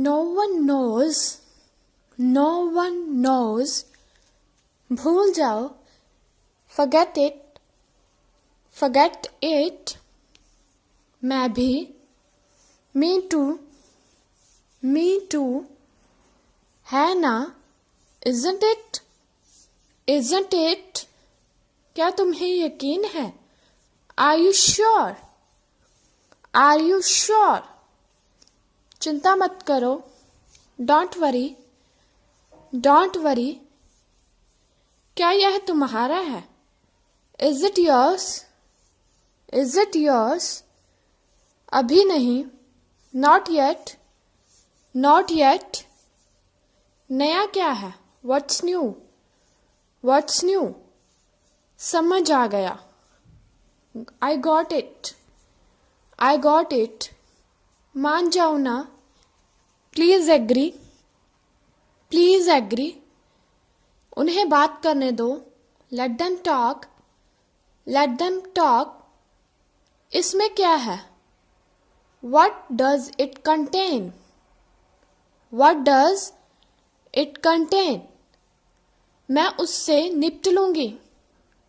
No one knows, no one knows, भूल जाओ, forget it, मैं भी, me too, है ना, isn't it, क्या तुम्हें यकीन है, are you sure, चिंता मत करो, don't worry, क्या यह तुम्हारा है, is it yours, अभी नहीं, not yet, नया क्या है, what's new, समझ आ गया, I got it, मान जाओ ना, प्लीज एग्री, उन्हें बात करने दो, let them talk, इसमें क्या है, what does it contain, मैं उससे निपट लूंगी,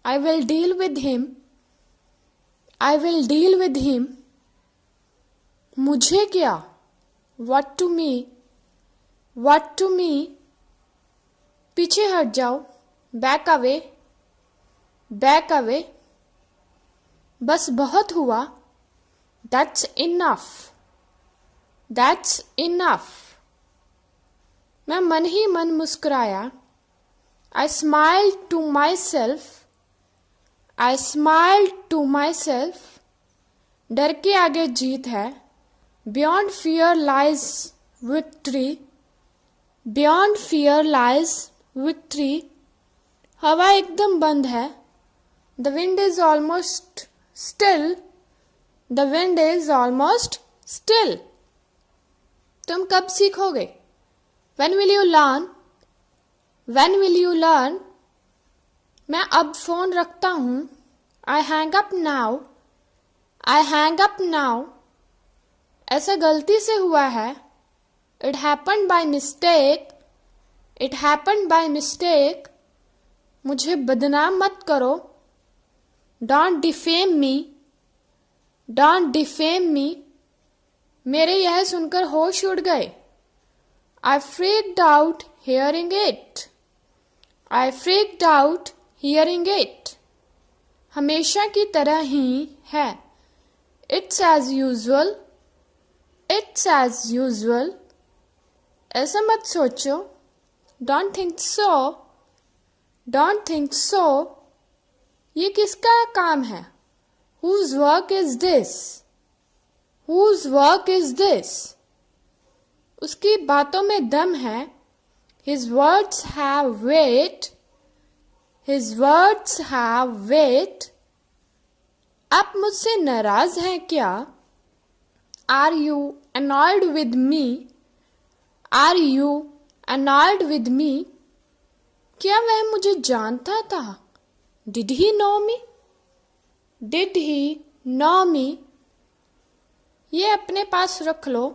I will deal with him, मुझे क्या, what to me, पीछे हट जाओ, back away, बस बहुत हुआ, that's enough, मैं मन ही मन मुस्कुराया, I smiled to myself, डर के आगे जीत है, beyond fear lies victory, हवा एकदम बंद है, the wind is almost still, तुम कब सीखोगे, when will you learn, मैं अब फोन रखता हूँ, I hang up now, ऐसा गलती से हुआ है, it happened by mistake, मुझे बदनाम मत करो, don't defame me, मेरे यह सुनकर होश उड़ गए, I freaked out hearing it, हमेशा की तरह ही है, it's as usual, ऐसा मत सोचो, don't think so, ये किसका काम है, whose work is this, उसकी बातों में दम है, his words have weight, आप मुझसे नाराज हैं क्या, are you annoyed with me, क्या वह मुझे जानता था, did he know me, ये अपने पास रख लो,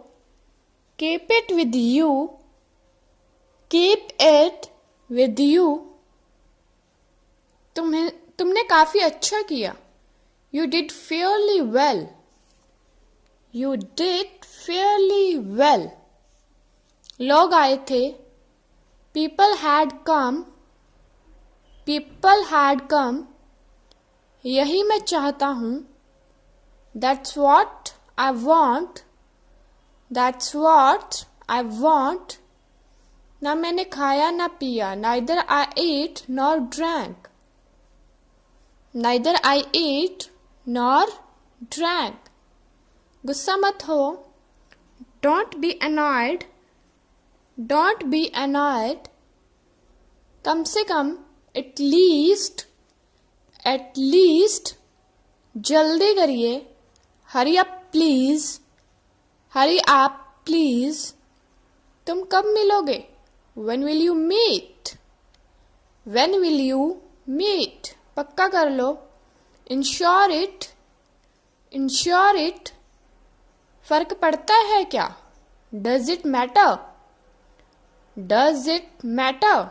keep it with you, तुमने काफी अच्छा किया, you did fairly well, लोग आए थे, people had come, यही मैं चाहता हूँ, that's what I want, ना मैंने खाया ना पिया, neither I ate nor drank, गुस्सा मत हो, don't be annoyed, कम से कम, at least, जल्दी करिए, hurry up please, तुम कब मिलोगे, when will you meet, पक्का कर लो, ensure it, फर्क पड़ता है क्या, Does it matter? Does it matter?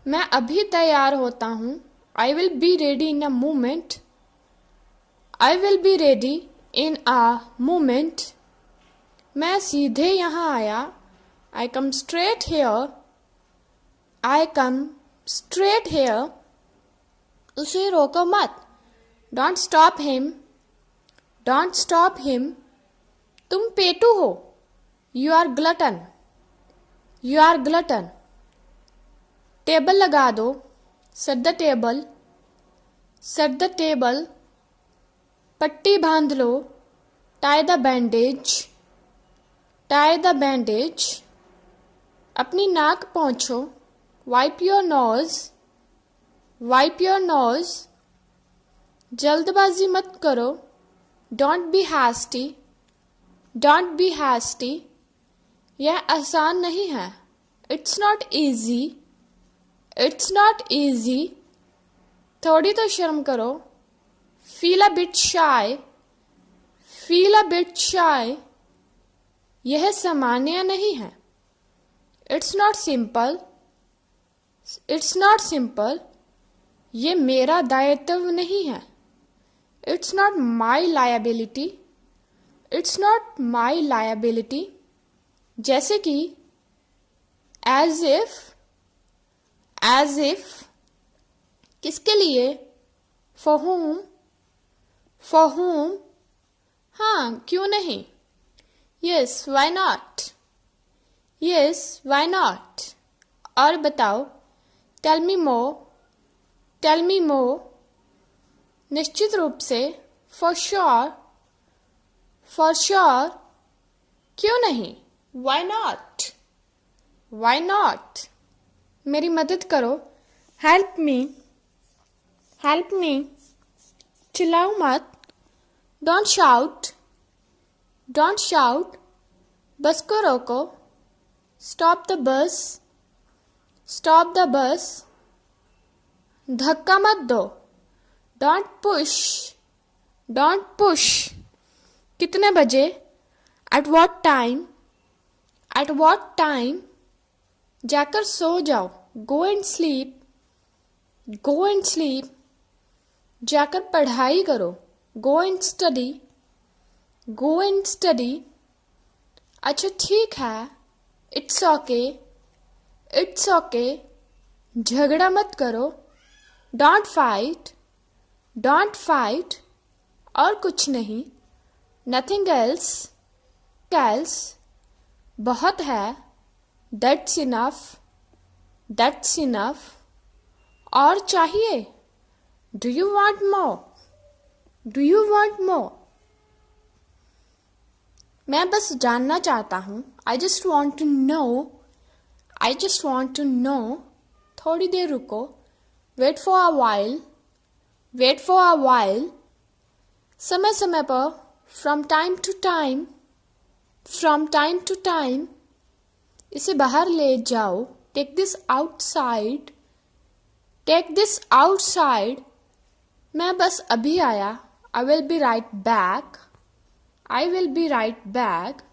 मैं अभी तैयार होता हूँ. I will be ready in a moment. I will be ready in a moment. मैं सीधे यहाँ आया. I come straight here. I come straight here. उसे रोको मत. Don't stop him. Don't stop him. तुम पेटू हो. You are glutton. You are glutton. Table लगा दो. Set the table. Set the table. पट्टी बांध लो. Tie the bandage. Tie the bandage. अपनी नाक पोंछो. Wipe your nose. Wipe your nose. जल्दबाजी मत करो. Don't be hasty. Don't be hasty. यह आसान नहीं है. It's not easy. It's not easy. थोड़ी तो शर्म करो. Feel a bit shy. Feel a bit shy. यह सामान्य नहीं है. It's not simple. It's not simple. ये मेरा दायित्व नहीं है. It's not my liability. It's not my liability. जैसे कि as if किसके लिए? For whom हाँ क्यों नहीं? Yes, why not? Yes, why not? और बताओ. Tell me more. Tell me more. निश्चित रूप से. For sure. For sure. क्यों नहीं? Why not? Why not? मेरी मदद करो. Help me. Help me. चिल्लाओ मत. Don't shout. Don't shout. बस को रोको. Stop the bus. Stop the bus. धक्का मत दो. Don't push. Don't push. कितने बजे? At what time? At what time? जाकर सो जाओ. Go and sleep. Go and sleep. जाकर पढ़ाई करो. Go and study. Go and study. अच्छा ठीक है. It's okay. It's okay. झगड़ा मत करो. Don't fight. Don't fight. और कुछ नहीं. Nothing else. Else. बहुत है. That's enough. That's enough. और चाहिए. Do you want more? Do you want more? मैं बस जानना चाहता हूँ. I just want to know. I just want to know. थोड़ी देर रुको. Wait for a while. Wait for a while. समय समय पर. From time to time. From time to time. इसे बाहर ले जाओ. Take this outside. Take this outside. मैं बस अभी आया. I will be right back. I will be right back.